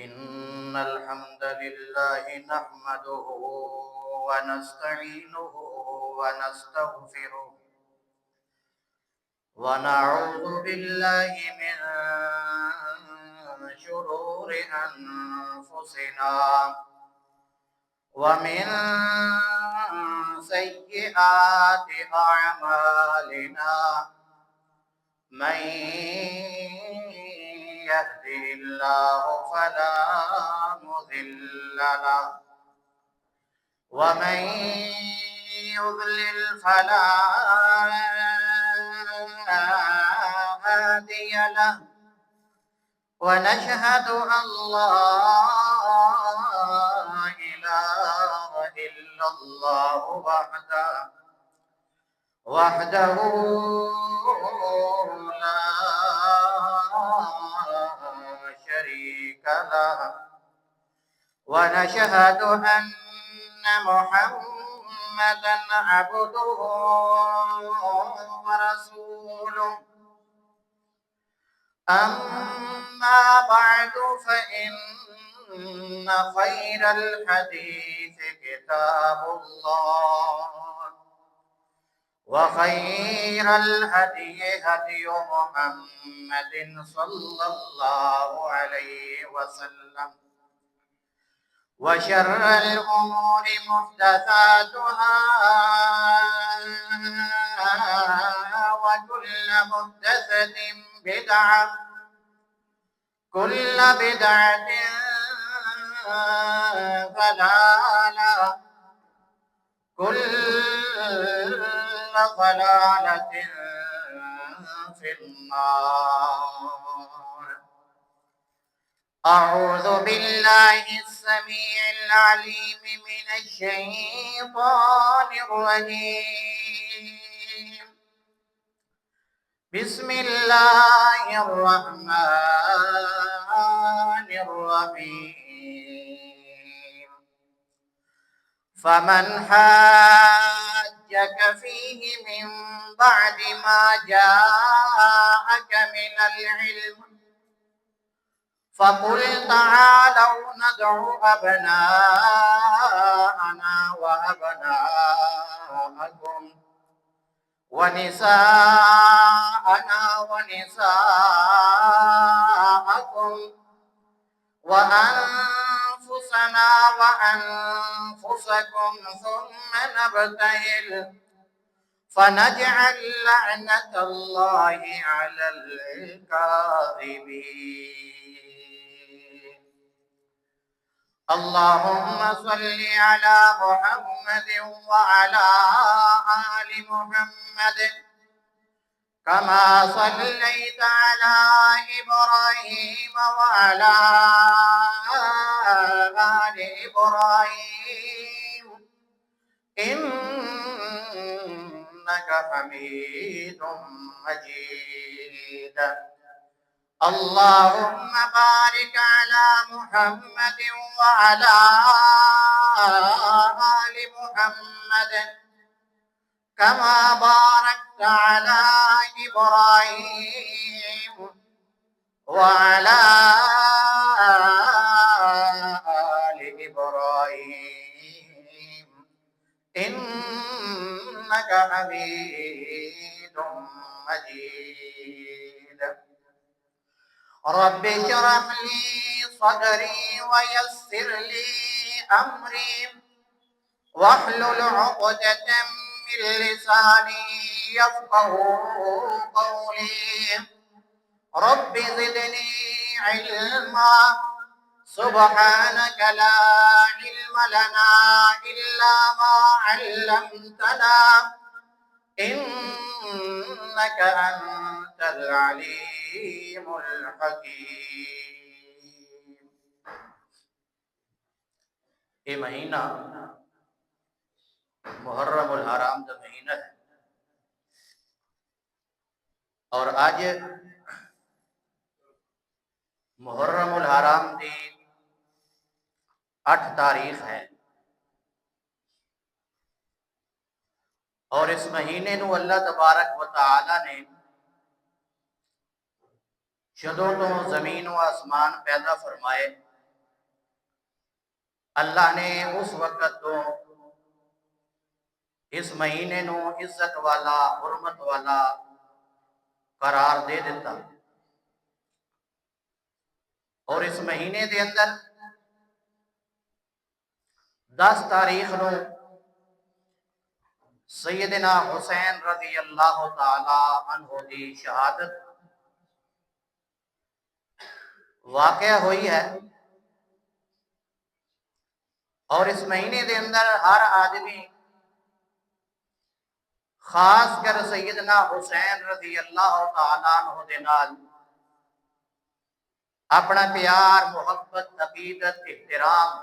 إن الحمد لله نحمده ونستعينه ونستغفره ونعوذ بالله من شرور أنفسنا ومن سيئات أعمالنا من يهده الله فلا مضل له ومن يضلل فلا هادي له ونشهد أن لا إله إلا الله وحده لا شريك له ونشهد أن محمدا عبده ورسوله أما بعد فإن خير الحديث كتاب الله وخير الهدي هدي محمد صلى الله عليه وسلم وشر الأمور محدثاتها وكل محدثة بدعة كل بدعة ضلالة كل ضلالة في النار. أعوذ بالله السميع العليم من الشيطان الرجيم. بسم الله الرحمن الرحيم. فمن حاجك فيه من بعد ما جاءك من العلم فقل تعالوا ندع أبناءنا وأبناءكم ونساءنا ونساءكم وأنفسنا وأنفسكم ثم نبتهل فنجعل لعنة الله على الكاذبين. اللهم صل على محمد وعلى آل محمد كما صليت على إبراهيم وعلى آل إبراهيم إنك حميد مجيد. اللهم بارك على محمد وعلى آل محمد كما باركت على إبراهيم وعلى آل إبراهيم إنك حميد مجيد. رب اشرح لي صدري ويسر لي أمري واحلل عقدة من لساني يفقه قولي. رب زدني علما سبحانك لا علم لنا إلا ما علمتنا إنك أنت العليم الحكيم. یہ مہینہ محرم الحرام کا مہینہ ہے اور آج محرم الحرام دی 8 تاریخ ہے اور اس مہینے نو اللہ تبارک و تعالی نے جدوں تو زمین و آسمان پیدا فرمائے اللہ نے اس وقت تو اس مہینے نو عزت والا حرمت والا قرار دے دیتا، اور اس مہینے دے اندر 10 تاریخ نو سیدنا حسین رضی اللہ تعالی عنہ دی شہادت واقع ہوئی ہے، اور اس مہینے دے اندر ہر آدمی خاص کر سیدنا حسین رضی اللہ تعالی عنہ دے نال اپنا پیار محبت عقیدت احترام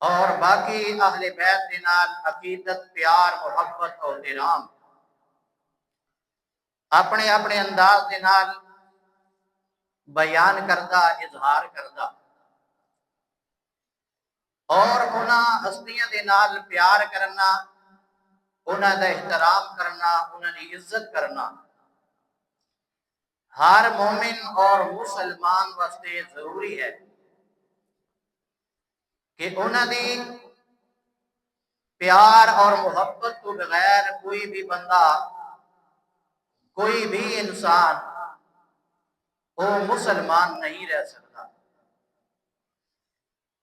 اور باقی اہل بیت دے نال عقیدت پیار محبت اور احترام اپنے اپنے انداز دے نال بیان کردہ اظہار کردہ، اور انہاں ہستیاں دے نال پیار کرنا، انہاں دا احترام کرنا، انہاں دی عزت کرنا ہر مومن اور مسلمان واسطے ضروری ہے کہ انہاں دی پیار اور محبت تو بغیر کوئی بھی بندہ کوئی بھی انسان وہ مسلمان نہیں رہ سکتا۔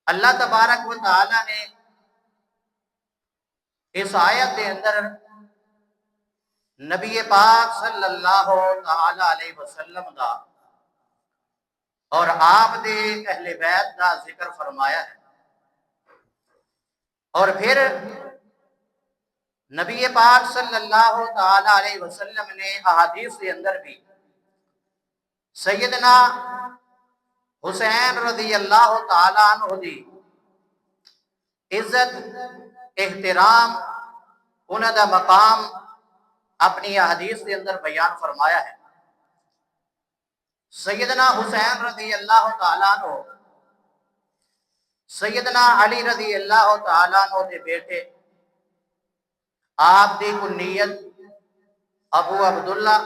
اللہ تبارک و تعالی نے اس آیت کے اندر نبی پاک صلی اللہ تعالی علیہ وسلم دا اور آپ دے اہل بیت دا ذکر فرمایا ہے، اور پھر نبی پاک صلی اللہ تعالی علیہ وسلم نے احادیث کے اندر بھی سیدنا حسین رضی اللہ تعالی عنہ دی عزت احترام انہاں دا مقام اپنی احادیث کے اندر بیان فرمایا ہے۔ سیدنا حسین رضی اللہ تعالی عنہ سیدنا علی رضی اللہ تعالی عنہ دے بیٹے، آپ دی کنیت ابو عبداللہ،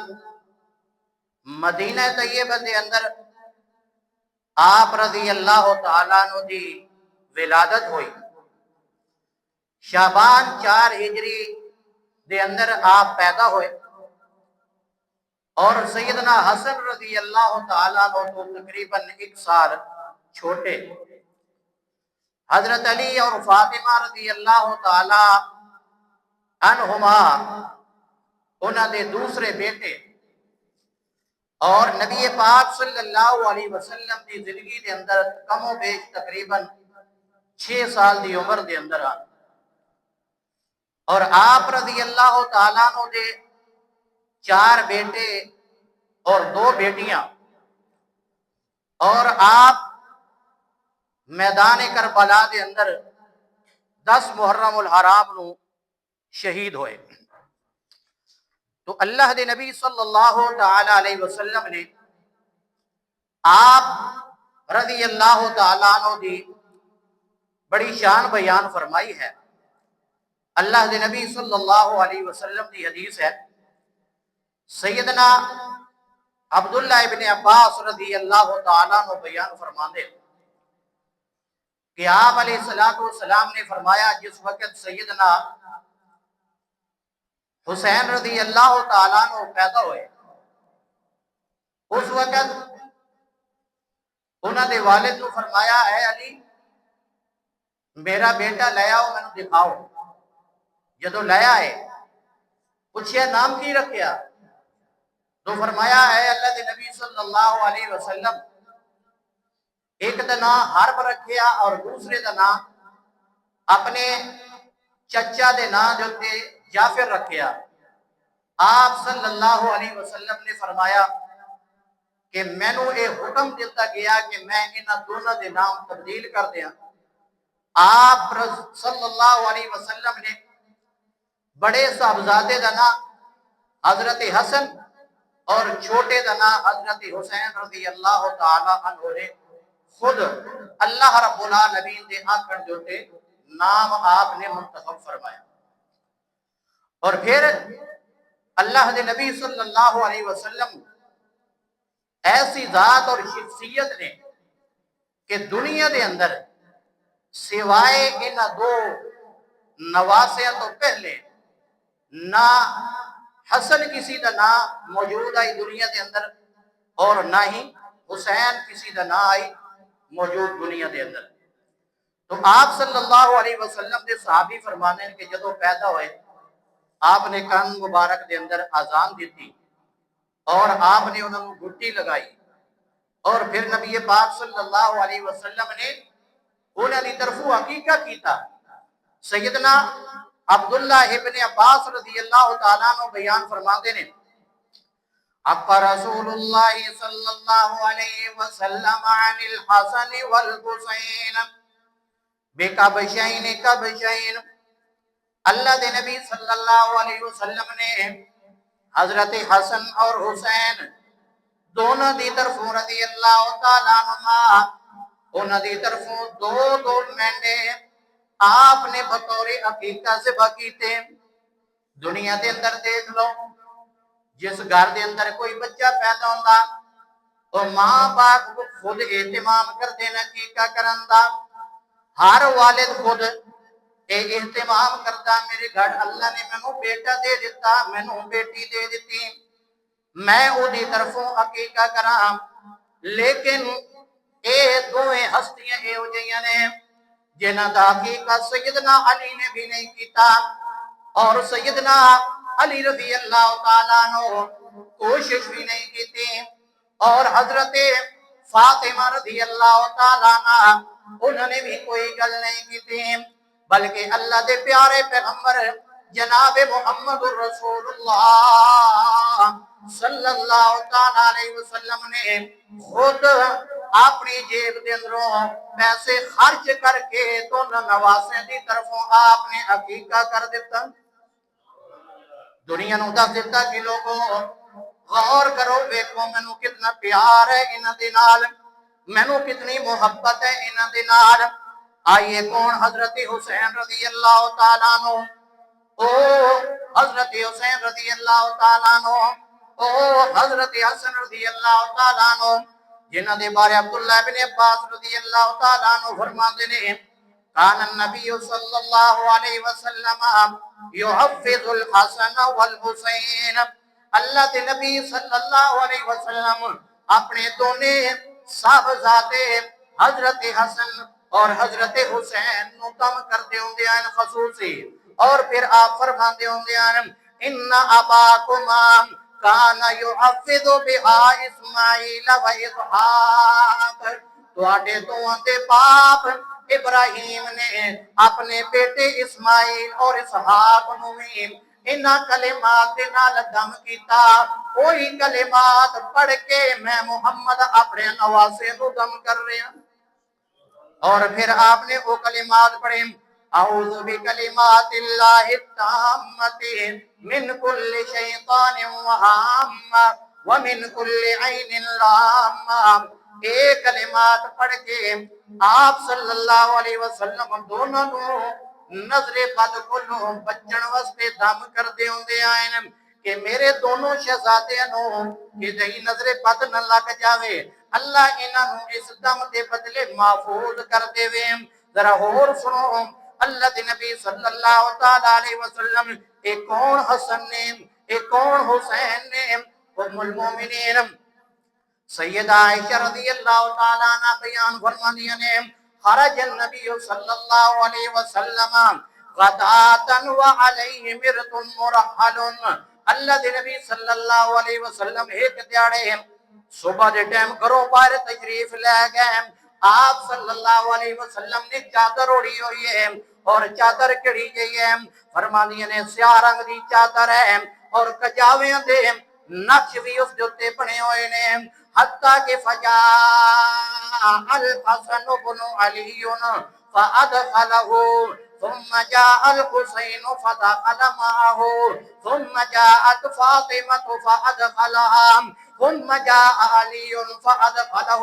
مدینہ طیبہ دے اندر آپ رضی اللہ تعالیٰ عنہ دی ولادت ہوئی، شعبان 4 ہجری دے اندر آپ پیدا ہوئے، اور سیدنا حسن رضی اللہ تعالیٰ عنہ تو تقریباً 1 سال چھوٹے، حضرت علی اور فاطمہ رضی اللہ تعالیٰ عنہما انہاں دے دوسرے بیٹے، اور نبی پاک صلی اللہ علیہ وسلم دی زندگی دے اندر کم و بیش تقریباً 6 سال دی عمر دے اندر آ، اور آپ رضی اللہ تعالیٰ عنہ دے 4 بیٹے اور 2 بیٹیاں، اور آپ میدان کربلا دے اندر 10 محرم الحرام نو شہید ہوئے۔ تو اللہ دے نبی صلی اللہ تعالی علیہ وسلم نے آپ رضی اللہ تعالیٰ عنہ دی بڑی شان بیان فرمائی ہے۔ اللہ دے نبی صلی اللہ علیہ وسلم دی حدیث ہے، سیدنا عبداللہ ابن عباس رضی اللہ تعالیٰ عنہ بیان فرماندے کہ آپ علیہ السلام نے فرمایا جس وقت سیدنا حسین رضی اللہ تعالیٰ عنہ پیدا ہوئے، اس وقت انہوں نے والد کو فرمایا اے علی میرا بیٹا لے آؤ میں دکھاؤ، جدو لے آئے پوچھیا نام کی رکھیا، تو فرمایا اے اللہ دے نبی صلی اللہ علیہ وسلم ایک دا نام حرب رکھیا اور دوسرے دا نام اپنے چچا دے نام جو تے جعفر رکھیا۔ آپ صلی اللہ علیہ وسلم نے فرمایا کہ میں نو اے حکم دیتا گیا کہ میں انہاں دونوں دے نام تبدیل کر دیا۔ آپ صلی اللہ علیہ وسلم نے بڑے صاحبزادے دا نام حضرت حسن اور چھوٹے دا نام حضرت حسین رضی اللہ تعالی عنہ نے خود اللہ رب العالمین دے آکڑ جو تے نام آپ نے منتخب فرمایا۔ اور پھر اللہ دے نبی صلی اللہ علیہ وسلم ایسی ذات اور شخصیت نے کہ دنیا دے اندر سوائے ان دو نواسیاں تو پہلے نہ حسن کسی دا نہ موجود آئی دنیا دے اندر اور نہ ہی حسین کسی دا نہ آئی موجود دنیا دے اندر. تو آپ صلی اللہ علیہ وسلم دے صحابی فرمانے کہ جدو پیدا ہوئے آپ نے کان مبارک دے اندر اذان دیتی اور آپ نے انہوں نے گھٹی لگائی اور پھر نبی پاک صلی اللہ علیہ وسلم نے انہوں نے طرفو حقیقہ کیتا. سیدنا عبداللہ ابن عباس رضی اللہ تعالیٰ عنہ بیان فرماتے ہیں حق رسول اللہ صلی اللہ علیہ وسلم عن الحسن والحسین بکبشین کبشین. اللہ دے نبی صلی اللہ علیہ وسلم نے حضرت حسن اور حسین دونوں دی طرفوں رضی اللہ تعالیٰ عنہ انہوں دی طرفوں دو مہینے آپ نے بطور عقیقہ سے بکیتے. دنیا دے اندر دیکھ لو جس گھر دے اندر کوئی بچہ پیدا ہوتا اور ماں باپ کو خود اہتمام کر دینا عقیقہ کرندا. ہر والد خود اہتمام کرتا میرے گھر اللہ نے مینوں بیٹا دے دیتا مینوں بیٹی دے دیتی میں او دی طرفوں عقیقہ کراں. لیکن اے دوئے ہستیاں اے ہو جائیاں نے جنہاں دا عقیقہ سیدنا علی نے بھی نہیں کیتا اور سیدنا علی رضی اللہ تعالیٰ عنہ کوشش بھی نہیں کی تھی اور حضرت فاطمہ رضی اللہ تعالیٰ عنہ انہوں نے بھی کوئی گل نہیں کی تھی. بلکہ اللہ دے پیارے پیغمبر جناب محمد رسول اللہ صلی اللہ تعالیٰ علیہ وسلم نے خود اپنی جیب دے اندروں پیسے خرچ کر کے دونوں نواسے دی طرفوں آپ نے عقیقہ کر دیتا. دنیا نو دس دیتا کہ لوگوں غور کرو ویکھو مینوں کتنا پیار ہے انہاں دے نال مینوں کتنی محبت ہے انہاں دے نال. آئیے کون حضرت حسین رضی اللہ تعالیٰ عنہ او حضرت حسین رضی اللہ تعالیٰ عنہ او حضرت حسن رضی اللہ تعالیٰ عنہ جنہاں دے بارے عبداللہ بن عباس رضی اللہ تعالیٰ عنہ فرماتے ہیں کان النبی صلی اللہ علیہ وسلم یحفظ الحسن والحسین. اللہ کے نبی صلی اللہ علیہ وسلم اپنے دونے صاحبزاد حضرت حسن اور حضرت حسین نو کم کر دے ہوندے ہیں خصوصی اور پھر آپ فرماندے ہوندے ہیں ان اباکما کان یحفظ بہا اسماعیل و اسحاق. تواڈے دوواں دے باپ ابراہیم نے اپنے بیٹے اسماعیل اور اسحاق نو بھی انہاں کلمات دے نال دم کیتا. وہی کلمات پڑھ کے میں محمد اپنے نواسے نو دم کر رہا اور پھر آپ نے وہ کلمات پڑھے اعوذ بکلمات اللہ التامۃ من کل شیطان وہامہ ومن کل عین لامہ. ایک کلمات پڑھ کے آپ صلی اللہ علیہ وسلم دونوں نظر بد کو بچن واسطے دم کر دے ہوندے آئے کہ میرے دونوں شہزادیاں نو کہ دہی نظر بد نہ لگ جاوے اللہ انہاں نو اس دم دے بدلے محفوظ کر دے وے. ذرا اور سنو اللہ دے نبی صلی اللہ تعالی علیہ وسلم ایک کون حسن نے ایک کون حسین نے ام المومنین سیدہ عائشہ رضی اللہ تعالیٰ عنہ بیان فرماندیاں نے خرج النبی صلی اللہ علیہ وسلم غداۃ وعلیہ مرط مرحل. اللہ دے نبی صلی اللہ علیہ وسلم ایک دیاڑے صبح دے ٹائم گھروں باہر تشریف لے گئے. آپ صلی اللہ علیہ وسلم نے چادر اوڑھی ہوئی ہے اور چادر کڑی گئی ہے فرماندیاں نے سیاہ رنگ دی چادر ہے اور کجاویاں دے نقش بھی اس جوتے بنے ہوئے نے حتیٰ کہ فجاء الحسن بن علی فادخلہ ثم جاء الحسین فدخل معه ثم جاءت فاطمة فادخلها ثم جاء علی فادخلہ.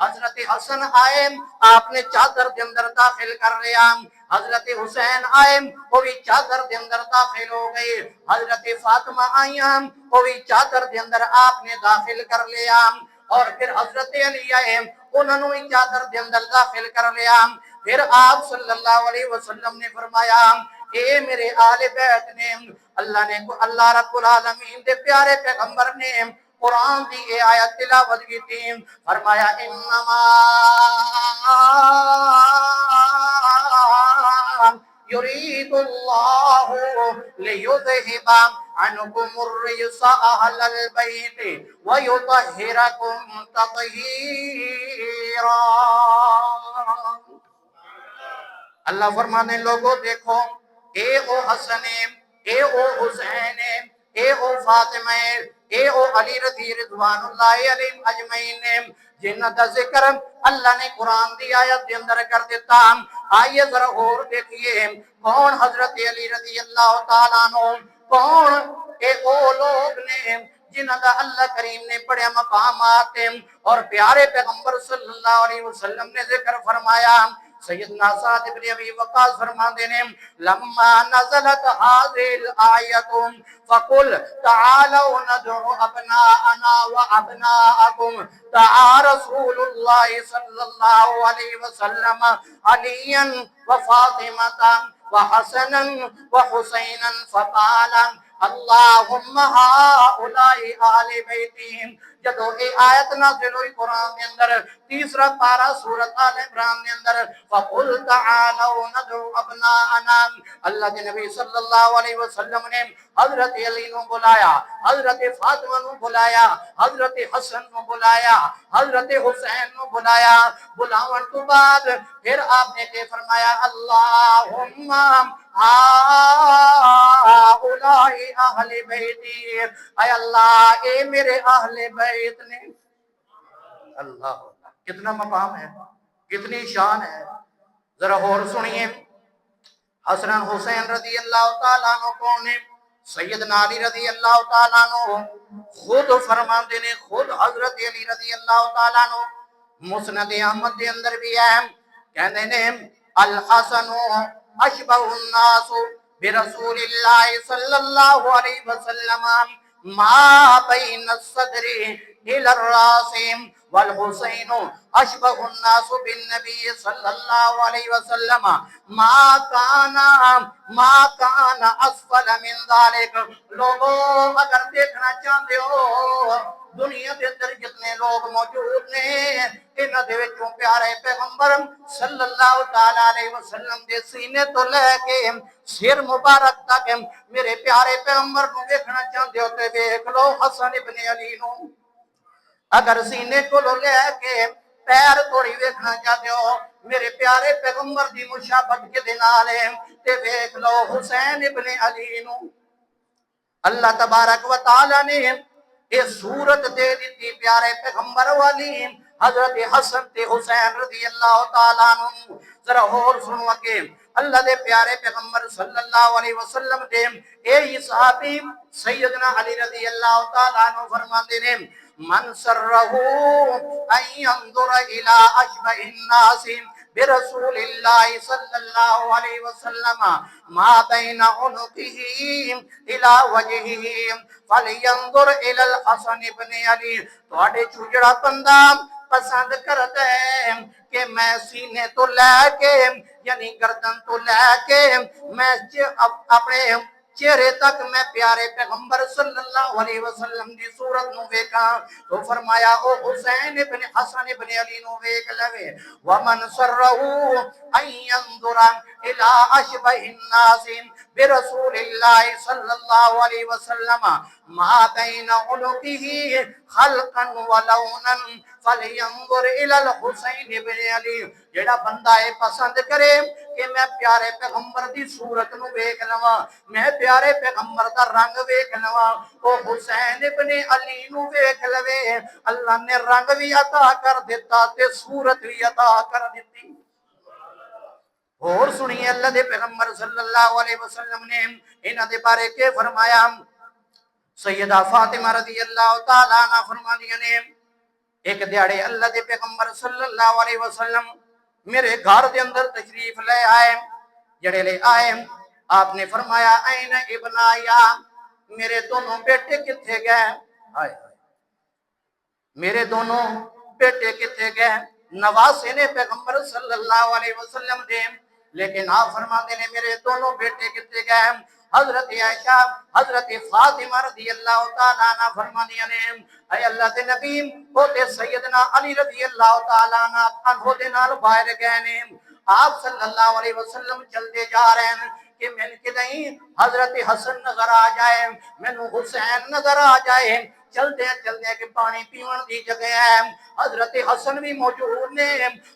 حضرت حسن آئے آپ نے چادر دے اندر داخل کر لیا. حضرت حسین آئے وہ بھی چادر دے اندر داخل ہو گئے. حضرت فاطمہ آئیں وہ بھی چادر دے اندر آپ نے داخل کر لیا. اور پھر حضرت علی آئے انہوں نے چادر دے اندر داخل کر لیا پھر آپ صلی اللہ علیہ وسلم نے فرمایا اے میرے آل بیت نے اللہ رب العالمین دے پیارے پیغمبر نے قرآن دی اے آیت تلاوت کی تھی فرمایا انما یرید اللہ لیذہب عنکم الرجس اہل البیت ویطہرکم تطہیرا۔ اللہ فرمانے لوگوں دیکھو اے او حسن اے او حسین اے او فاطمہ اے او علی رضی رضوان اللہ علیہم اجمعین جنہ دا ذکر اللہ نے قرآن دی آیت دے اندر کر دیتا آئیے ذرا اور دیکھئے کون حضرت علی رضی اللہ تعالیٰ عنہ کون اے او لوگ نے جنہ دا اللہ کریم نے بڑے مقامات اور پیارے پیغمبر صلی اللہ علیہ وسلم نے ذکر فرمایا سیدنا سعد بن ابی وقاص فرماتے ہیں لما نزلت هذه الآیت فقل تعالوا ندعو ابناءنا وابناءکم دعا رسول اللہ صلی اللہ علیہ وسلم علیا وفاطمة وحسنا وحسینا فقالا اللہم ہؤلاء آل بیتہم جدو اے آیت نازل ہوئی قرآن کے اندر تیسرا پارہ سورۃ آل عمران کے اندر فقل تعالوا ندعو ابناءنا اللہ کے نبی صلی اللہ علیہ وسلم نے حضرت علی نو بلایا حضرت فاطمہ نو بلایا حضرت حسن نو بلایا حضرت حسین نو بلایا بلاون تو بعد پھر آپ نے کہ فرمایا اللہم ہؤلاء اہل بیتی اے اللہ اے میرے اہل بیت نے اللہ کتنا مقام ہے کتنی شان ہے ذرا اور سنیے حسن حسین رضی اللہ تعالیٰ عنہ کون ہے سیدنا علی رضی اللہ تعالیٰ عنہ خود فرماندے نے خود حضرت علی رضی اللہ تعالیٰ عنہ مسند احمد دے اندر بھی ہے کہنے نے الحسن اشبہ الناس برسول اللہ صلی اللہ علیہ وسلم ما بین الصدر الى الراس والحسین اشبہ الناس بالنبی صلی اللہ علیہ وسلم ما کان اسفل من ذالک لوگوں اگر دیکھنا چاہتے ہو دنیا کے اندر جتنے لوگ موجود نے انہاں دے وچوں پیارے پیغمبر صلی اللہ تعالی علیہ وسلم دے سینے تو لے کے سر مبارک تک میرے پیارے پیغمبر کو دیکھنا چاہتے ہو تے دیکھ لو حسن ابن علی نو اگر سینے کو لے کے پیر توڑی ویکھنا چاہتے ہو میرے پیارے پیغمبر دی مشابہت کے دنال تے دیکھ لو حسین ابن علی نو اللہ تبارک و تعالی نے یہ صورت دے دیتی پیارے پیغمبر والی حضرت حسن تے حسین رضی اللہ تعالیٰ عنہ ذرا اور سنو کہ اللہ دے پیارے پیغمبر صلی اللہ علیہ وسلم دے اے صحابی سیدنا علی رضی اللہ تعالیٰ عنہ فرماتے ہیں من سرہو ان ينظر الى اشبہ الناس برسول اللہ صلی اللہ علیہ وسلم ما بین عنقہ الى وجہہ فلینظر الى الحسن بن علی توڑے چوجڑا بندہ پسند کرتا ہے کہ میں سینے تو لے کے یعنی گردن تو لے کے میں اپنے چہرے تک میں پیارے پیغمبر صلی اللہ علیہ وسلم دی صورت نو ویکھا تو فرمایا او حسین ابن حسن ابن علی نو ویکھ لوے ومن سرہو ان ينظر الى اشبہ الناس برسول اللہ صلی اللہ علیہ وسلم ما بین عنقہ خلقا ولونا فلینظر الى الحسین ابن علی جڑا بندہ ہے پسند کرے کہ میں پیارے پیغمبر دی صورت نو ویکھ لواں میں پیارے پیغمبر دا رنگ ویکھ لواں او حسین ابن علی نو ویکھ لوے اللہ نے رنگ بھی عطا کر دیتا تے صورت بھی عطا کر دیتی اور سنیے اللہ دے پیغمبر صلی اللہ علیہ وسلم نے انہاں دے بارے کے فرمایا سیدہ فاطمہ رضی اللہ تعالیٰ عنہ فرماندیاں نے ایک دیاڑے اللہ دے پیغمبر صلی اللہ علیہ وسلم میرے گھر دے اندر تشریف لے آئے جڑے لے آئے آپ نے فرمایا این ابنایا میرے دونوں بیٹے کتھے گئے آئے میرے دونوں بیٹے کتنے گئے؟ نواسے نے پیغمبر صلی اللہ علیہ وسلم دے، لیکن آپ فرماتے ہیں میرے دونوں بیٹے کتنے گئے؟ حضرت عائشہ حضرت فاطمہ رضی اللہ تعالیٰ عنہ فرمانیاں نے اے اللہ کے نبی ہوتے سیدنا علی رضی اللہ تعالیٰ عنہ دے نال باہر گئے نے، آپ صلی اللہ علیہ وسلم چلتے جا رہے ہیں کہ میں کہ نہیں حضرت حسن نظر آ جائے، میں حسین نظر آ جائے، چلتے ہیں چلتے ہیں کہ پانی پیون دی جگہ ہے، حضرت حسن بھی موجود نے،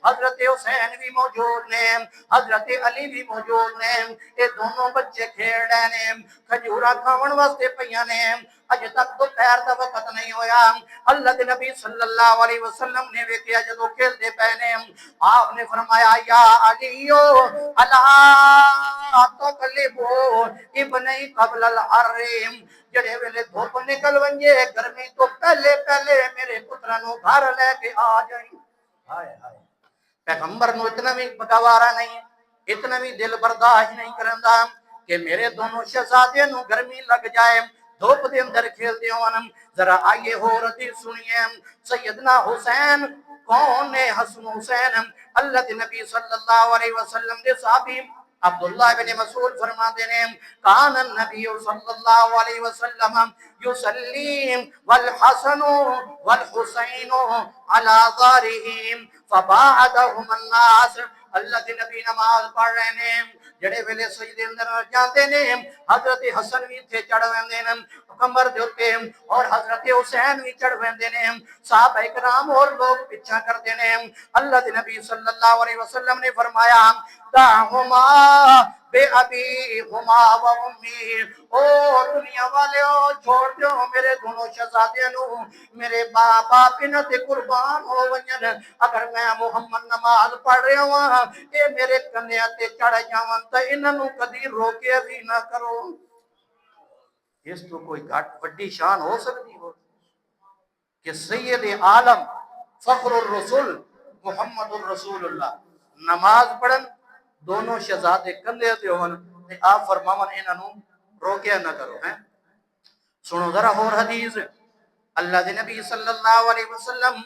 حضرت حسین بھی موجود نے، حضرت علی بھی موجود نے، یہ دونوں بچے کھیل رہے ہیں، کھجورا کھاون واسطے پیاں نے، اج تک تو پیر دا وقت نہیں ہویا۔ اللہ کے نبی صلی اللہ علیہ وسلم نے ویکھیا جدوں کھیلتے پے نے، آپ نے فرمایا یا علیو الا تقلبو ابنی قبل الحرم، جڑے ویلے دھوپ نکل ونجے گرمی تو پہلے پہلے میرے پتراں نو گھر لے کے آ جائیں۔ ہائے ہائے، پیغمبر نو اتنا بھی گوارا نہیں، اتنا بھی دل برداشت نہیں کرندا کہ میرے دونوں شہزادے نو گرمی لگ جائے، دھوپ دے اندر کھیل دے ہون۔ ذرا آئیے ہور حدیث سنیے، سیدنا حسین کون نے؟ حسن حسین اللہ کے نبی صلی اللہ علیہ وسلم دے صحابی عبداللہ بن مسعود فرماتے ہیں کان النبی صلی اللہ علیہ وسلم یسلیم والحسن والحسین علی ظہرہم فباعدہم الناس، اللہ کے نبی نماز پڑھ رہے ہیں، جڑے ویلے سجدے اندر جاندے نے حضرت حسن بھی تھے چڑھ ویندے نے کمر دے اوتے، اور حضرت حسین بھی چڑھ ویندے نے، صحابہ کرام اور لوگ پیچھا کرتے نے۔ اللہ کے نبی صلی اللہ علیہ وسلم نے فرمایا دعہما بے ابی ہما و امی، او دنیا والے چھوڑ دیو میرے دونوں شہزادے نو، میرے باپ انہاں تے قربان ہو ونجن، اگر میں محمد نماز پڑھ رہا ہوں اے میرے کنیاں تے چڑھ جاون تے انہاں نو کدی روکے بھی نہ کرو۔ اس تو کوئی گھٹ بڑی شان ہو سکتی ہو کہ سید عالم فخر الرسول محمد الرسول اللہ نماز پڑھن دونوں شہزادے کندھے تے ہون تے آپ فرماون انہاں نو روکیا نہ کرو۔ ہیں سنو ذرا اور حدیث، اللہ دے نبی صلی اللہ علیہ وسلم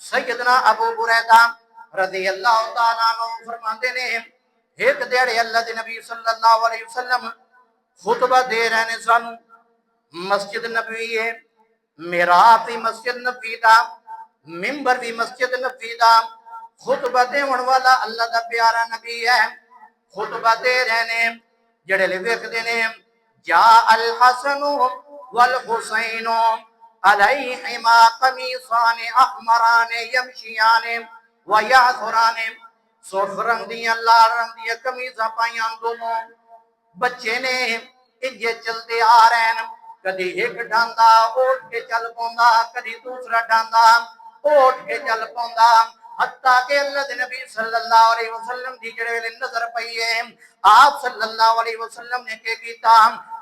سیدنا ابو بریدہ رضی اللہ تعالیٰ عنہ فرماتے نے ایک دیڑے اللہ دے نبی صلی اللہ علیہ وسلم خطبہ دے رہے نے سانو، مسجد نبوی ہے، محراب بھی مسجد نبوی دا، ممبر بھی مسجد نبوی دا، خطبہ دیون والا اللہ دا پیارا نبی ہے، خطبہ دے رہنے جڑے لے ویکھدے نے جا الحسن والحسین علیہما قمیصان احمران یمشیان ویعثران، سرخ رنگ دیاں لال رنگ دیاں قمیضاں پائیاں دونوں بچے نے، انجے چلتے آ رہے ہیں، کدی ایک ڈاندا اٹھ کے چل پوندا، کدی دوسرا ڈاندا اٹھ کے چل پوندا، حتیٰ کہ اللہ دے نبی صلی اللہ علیہ وسلم دی جڑے ویلے نظر پئیے آپ صلی اللہ علیہ وسلم نے کہ کیتا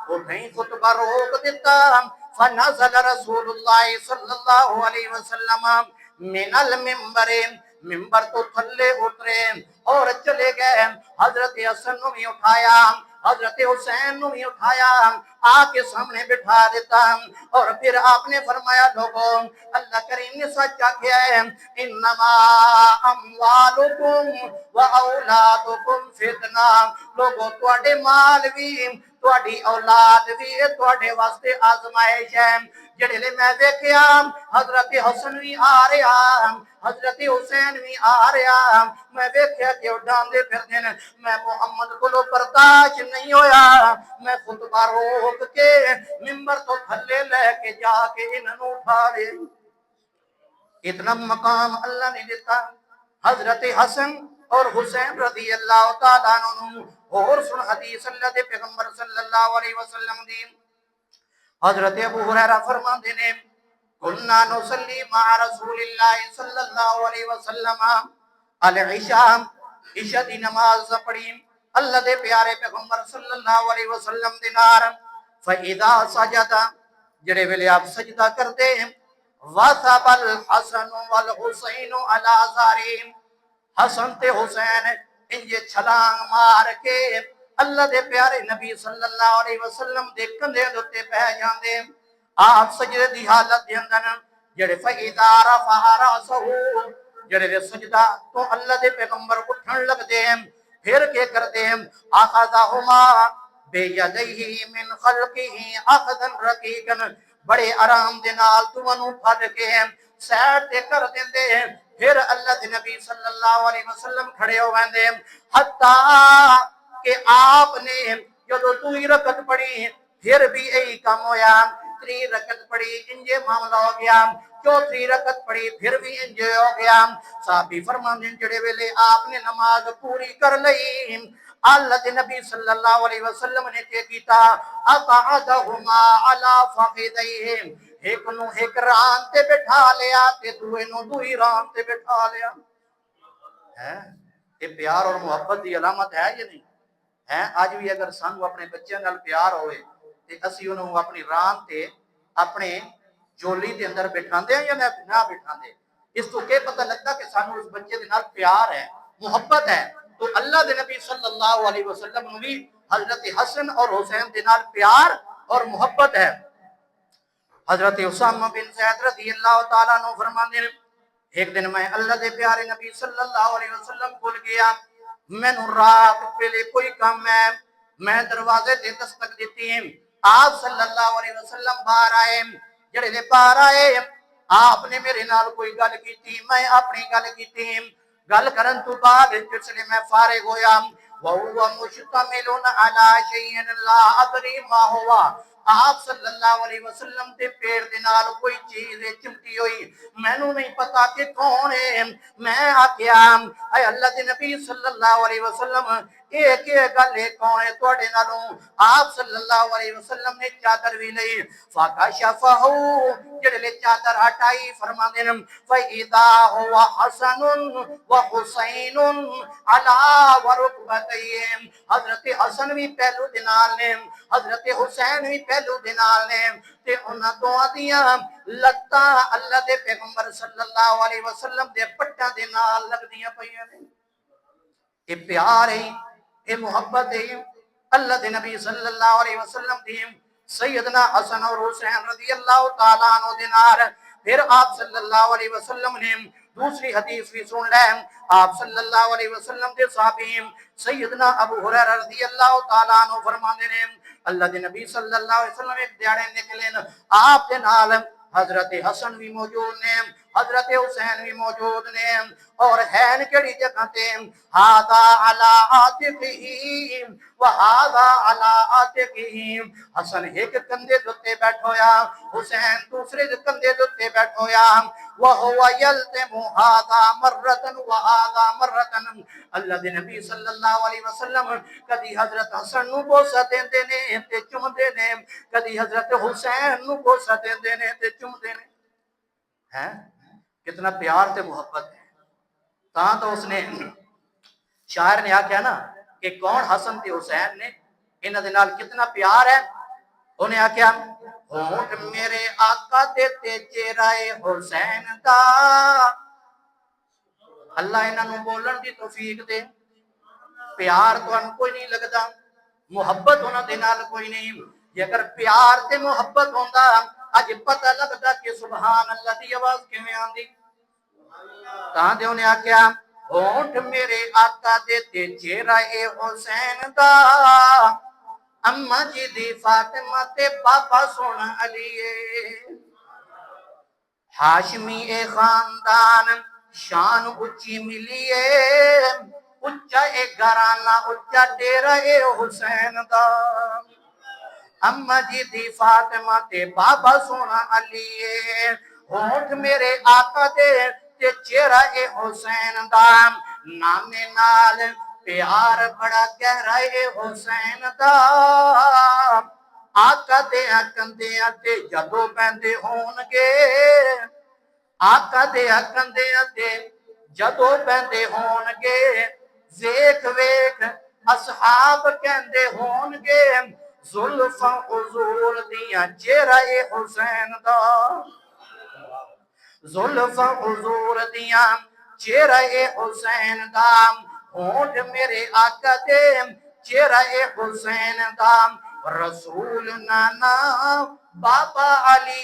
وہ نہیں خطبہ روک دیتا، فنزل رسول اللہ صلی اللہ علیہ وسلم من المنبر، ممبر تو تھلے اترے اور چلے گئے، حضرت حسن نو بھی اٹھایا، حضرت حسین نو بھی اٹھایا، آ کے سامنے بٹھا دیتا، اور پھر آپ نے فرمایا لوگوں اللہ کریم نے سچ کیا ہے انما اموالکم و اولادکم فتنہ، لوگوں تواڈے مال بھی تواڈی اولاد بھی تواڈے واسطے آزمائش ہے۔ جڑے لے میں دیکھیا حضرت حسن بھی آ رہا، حضرت حسین بھی آ رہا، میں دیکھیا کہ وہ ڈاندے پھر دین، میں محمد کو برداشت نہیں ہویا، میں خطبہ روک کے ممبر تو تھلے لے کے جا کے انہوں اٹھا لے۔ اتنا مقام اللہ نے دیتا حضرت حسن اور حسین رضی اللہ تعالیٰ عنہ۔ اور سن حدیث اللہ دے پیغمبر صلی اللہ علیہ وسلم دی، حضرت ابو ہریرہ فرماتے ہیں کننا نصلی مع رسول اللہ صلی اللہ علیہ وسلم العشاء، عشاء دی نماز پڑھی اللہ دے پیارے پیغمبر صلی اللہ علیہ وسلم دے نار، فَإِذَا سَجَدَ جڑے ویلے آپ سجدہ کرتے ہیں وَثَبَ الْحَسَنُ وَالْحُسَيْنُ عَلَى ظَهْرِهِمْ، حسن تے حسین انجے چھلانگ مار کے اللہ دے پیارے نبی صلی اللہ علیہ وسلم دے کندھے دوتے پہ جاندے، آپ سجدے دی حالت دے اندر جڑے فَإِذَا رَفَعَ رَأْسَهُ جڑے دے سجدہ تو اللہ دے پیغمبر اٹھن لگ دے ہیں پھر کے کر دے ہیں آخذہما بیدیہ من خلقہ اخذا رقیقا بڑے آرام دے نال تمنوں پھڑ کے ہیں سیڈ تے کر دیندے ہیں پھر اللہ دے نبی صلی اللہ علیہ وسلم کھڑے ہو ویندے ہیں حتیٰ کہ آپ نے جدو دوئی رکعت پڑھی پھر بھی یہی کام ہویا تری رکعت پڑھی انجے معاملہ ہو گیا چوتھی رکعت پڑھی پھر بھی انجے ہو گیا صحابی فرماندے جڑے ویلے آپ نے نماز پوری کر لئی اللہ دے نبی صلی اللہ علیہ وسلم نے کیا کیتا اقعدہما علی فخذیہم ایک نو ایک ران تے بٹھا لیا تے دوئے نو دوئی ران تے بٹھا لیا ہے یہ پیار اور محبت دی علامت ہے یا نہیں ہے آج بھی اگر سانو اپنے بچے نال پیار ہوئے تے اسی انہوں اپنی ران تے اپنے جولی دے اندر بٹھاندے ہیں یا نہ بٹھاندے اس تو کہ پتہ لگتا کہ سانو اس بچے دے نال پیار ہے محبت ہے تو اللہ دے نبی صلی اللہ علیہ وسلم نے بھی حضرت حسن اور حسین دے نال پیار اور محبت ہے حضرت اسامہ بن زید رضی اللہ تعالیٰ عنہ فرماندے ہیں ایک دن میں اللہ دے پیارے نبی صلی اللہ علیہ وسلم کو گیا میں رات پہلے کوئی کام ہے میں دروازے تے دستک دیتی ہیں آپ صلی اللہ علیہ وسلم باہر آئے جڑے دے باہر آئے آپ نے میرے نال کوئی گل کیتی میں اپنی گل کیتی گل کرن تو بعد جس نے میں فارغ ہویا وہو مشتمل علی شیء لا ادری ما ہوا آپ صلی اللہ علیہ وسلم تے پیر دے نال کوئی چیز چمٹی ہوئی مینوں نہیں پتا کہ کون ہے میں آکھیا اے اللہ دے نبی صلی اللہ علیہ وسلم ایک گل ہے کون ہے تواڈے نالوں آپ صلی اللہ علیہ وسلم نے چادر بھی لئی فکشفہ جڑے لے چادر ہٹائی فرماندے ہیں فاذا هو حسن وحسین علی ورکبتیہم حضرت حسن بھی پہلو دے نال نے حضرت حسین بھی پہلو دے نال نے تے انہاں دوواں دیاں لتاں اللہ دے پیغمبر صلی اللہ علیہ وسلم دے پٹاں دے نال لگدیاں پئیاں نے یہ پیار ہے یہ محبت ہے اللہ دے نبی صلی اللہ علیہ وسلم دی سیدنا حسن اور حسین رضی اللہ تعالیٰ عنہ دے نال پھر آپ صلی اللہ علیہ وسلم نے دوسری حدیث بھی سن لیں آپ صلی اللہ علیہ وسلم دے صحابی سیدنا ابو ہریرہ رضی اللہ تعالیٰ عنہ فرماندے نے اللہ دے نبی صلی اللہ علیہ وسلم ایک دیاڑے نکلے آپ دے نال حضرت حسن بھی موجود نے حضرت حسین بھی موجود نے اور ہیں کیڑی جگہ تے ھذا علی عاتقہ وھذا علی عاتقہ حسن ایک کندھے تے بیٹھویا حسین دوسرے کندھے تے بیٹھویا وہو یلتم ھذا مرۃ وھذا مرۃ اللہ دے نبی صلی اللہ علیہ وسلم کدی حضرت حسن نو بوسہ دیندے نے تے چومدے نے کدی حضرت حسین نو بوسہ دیندے نے تے چومدے نے ہیں کتنا پیار تے محبت ہے تاں تو اس نے شاعر نے آکھیا نا کہ کون حسن تے حسین نے انہاں دے نال کتنا پیار ہے انہیں آکھیا ہونٹ میرے آقا دے تے چہرہ حسین دا اللہ انہاں نو بولن دی توفیق دے پیار تو ان کوئی نہیں لگدا محبت انہاں دے نال کوئی نہیں یہ اگر پیار تے محبت ہوندا اج پتہ لگدا کہ سبحان اللہ دی آواز کیویں آندی تاں دے انہیں آکھیا ہونٹ میرے آقا دے تے چہرہ حسین دا اماں جی دی فاطمہ تے بابا سونا علی ہاشمی اے خاندان شان اچھی ملی اچھا اے گھرانہ اچھا ڈیرہ اے حسین دا اماں جی دی فاطمہ تے بابا سونا علی ہونٹ میرے آقا دے تے چہرہ اے حسین دا نانے نال پیار بڑا گہرا اے حسین دا آقا دے کندے تے جدو بندے ہون گے آقا دے کندے تے جدو بندے ہون گے ویکھ ویکھ اصحاب کہندے ہون گے زلفاں حضور دیاں چہرہ حسین دا زلفاں حضور دیاں چہرہ حسین دا ہونٹ میرے آقا دے چہرہ حسین دا رسول نانا بابا علی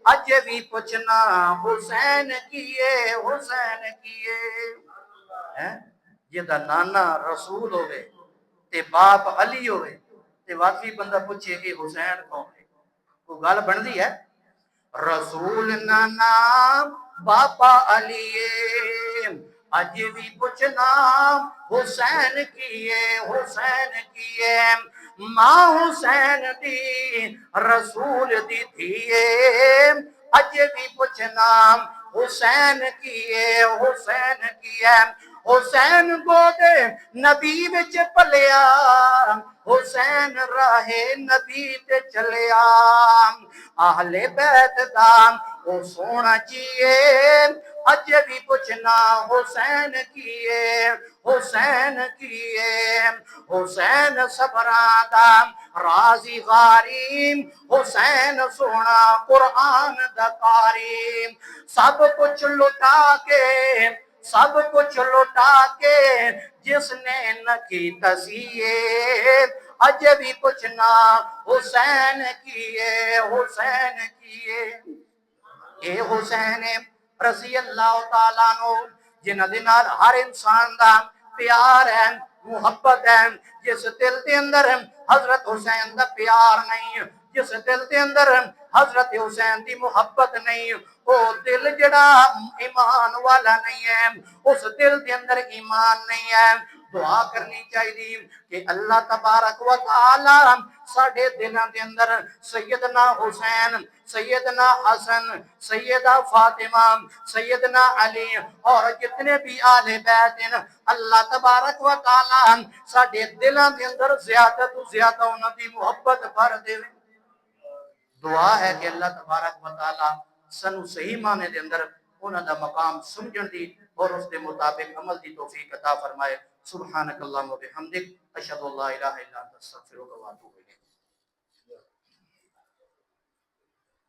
اج بھی پوچھنا حسین کیے حسین کیے جدا نانا رسول ہوئے تے باپ علی ہوئے تے واقعی بندہ پوچھے کہ حسین کون ہے وہ گل بندی ہے رسول نانا باپا علی اج بھی پوچھنا حسین کیے حسین کیے ماں حسین دی رسول دی تھیے اج بھی پوچھنا حسین کیے حسین کیے حسین گودے نبی وچ پلیا حسین راہ نبی تے چلیا اہل بیت دا او سونا چیے اج بھی پوچھنا حسین کیے حسین کیے حسین صبراں دا راضی غاریم حسین سونا قرآن دا قاری سب کچھ لٹا کے سب کچھ لٹا کے جس نے نہ کی تسیے اج بھی پوچھنا حسین کیے حسین کیے اے حسین رضی اللہ تعالیٰ عنہ جنہ دے نال ہر انسان دا پیار ہے محبت ہے جس دل دے اندر حضرت حسین دا پیار نہیں جس دل دے اندر حضرت حسین دی محبت نہیں وہ دل جڑا ایمان والا نہیں ہے اس دل دے اندر ایمان نہیں ہے دعا کرنی چاہیے کہ اللہ تبارک و تعالی ساڈے دلاں دے اندر سیدنا حسین سیدنا حسن سیدہ فاطمہ سیدنا علی اور جتنے بھی آل بیت ہیں اللہ تبارک و تعالی ساڈے دلاں دے اندر زیادہ تو زیادہ انہاں دی محبت بھر دے دعا ہے کہ اللہ تبارک و تعالی سنو صحیح معنی دے اندر انہاں دا مقام سمجھن دی اور اس دے مطابق عمل دی توفیق عطا فرمائے سبحانک اللہم و بحمدک اشہد ان لا الہ الا انت استغفرک و اتوب الیک